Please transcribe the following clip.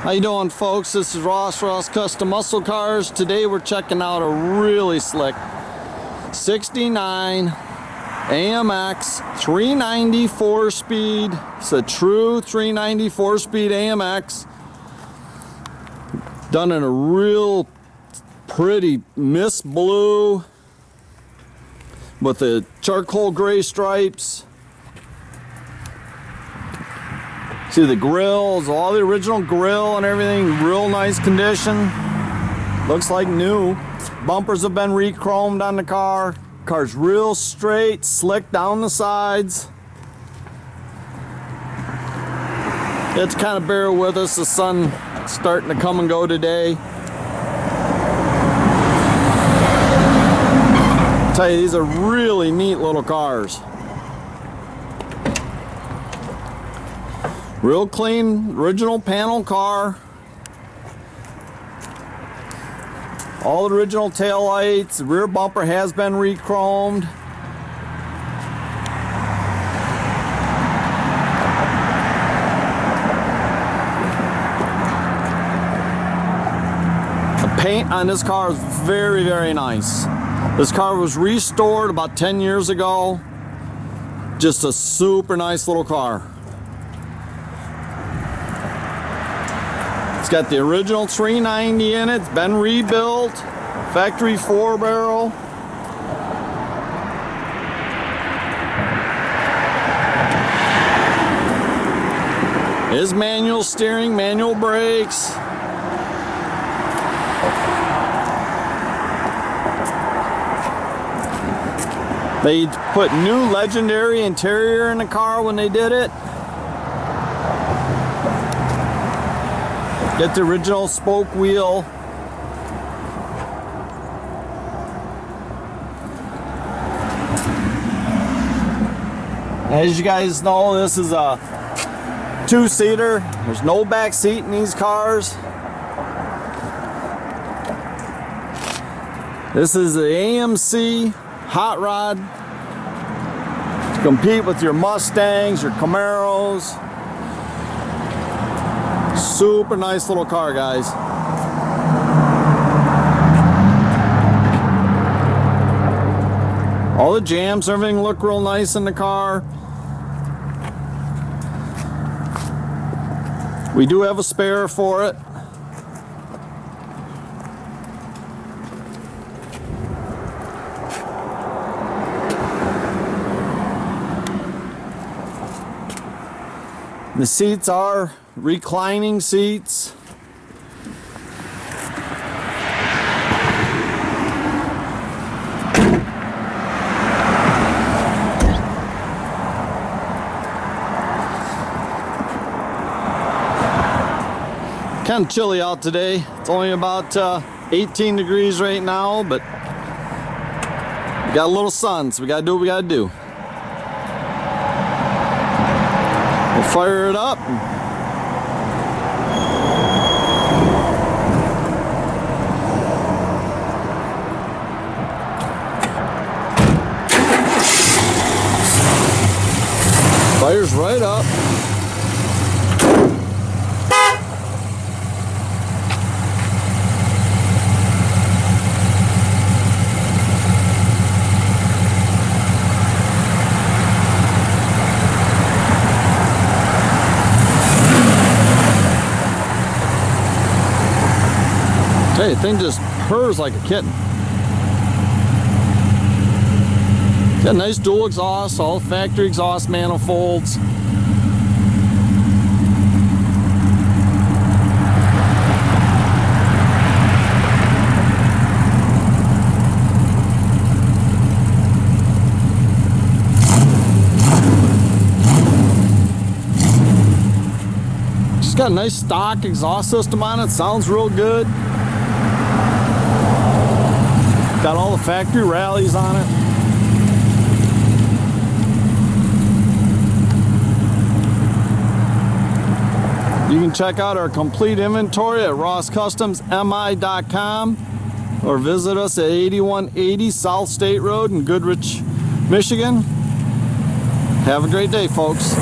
How you doing, folks? This is Ross Custom Muscle Cars. Today we're checking out a really slick 69 AMX 390 4-speed. It's a true 390 4-speed AMX. Done in a real pretty mist blue with the charcoal gray stripes. See the grills, all the original grill and everything, real nice condition. Looks like new. Bumpers have been re-chromed on the car. Car's real straight, slick down the sides. It's kind of bear with us, the sun starting to come and go today. I tell you, these are really neat little cars. Real clean, original panel car. All the original tail lights. The rear bumper has been re-chromed. The paint on this car is very, very nice. This car was restored about 10 years ago. Just a super nice little car. It's got the original 390 in it. It's been rebuilt. Factory 4-barrel. Is manual steering, manual brakes. They put new legendary interior in the car when they did it. Get the original spoke wheel. As you guys know, this is a two-seater. There's no back seat in these cars. This is the AMC hot rod to compete with your Mustangs, your Camaros. Super nice little car, guys. All the jams, everything look real nice in the car. We do have a spare for it. The seats are reclining seats. Kind of chilly out today. It's only about 18 degrees right now, but we got a little sun, so we gotta do what we gotta do. We'll fire it up. Fires right up. Hey, the thing just purrs like a kitten. Got nice dual exhaust, all factory exhaust manifolds. Just got a nice stock exhaust system on it, sounds real good. Got all the factory rallies on it. You can check out our complete inventory at rosscustomsmi.com or visit us at 8180 South State Road in Goodrich, Michigan. Have a great day, folks.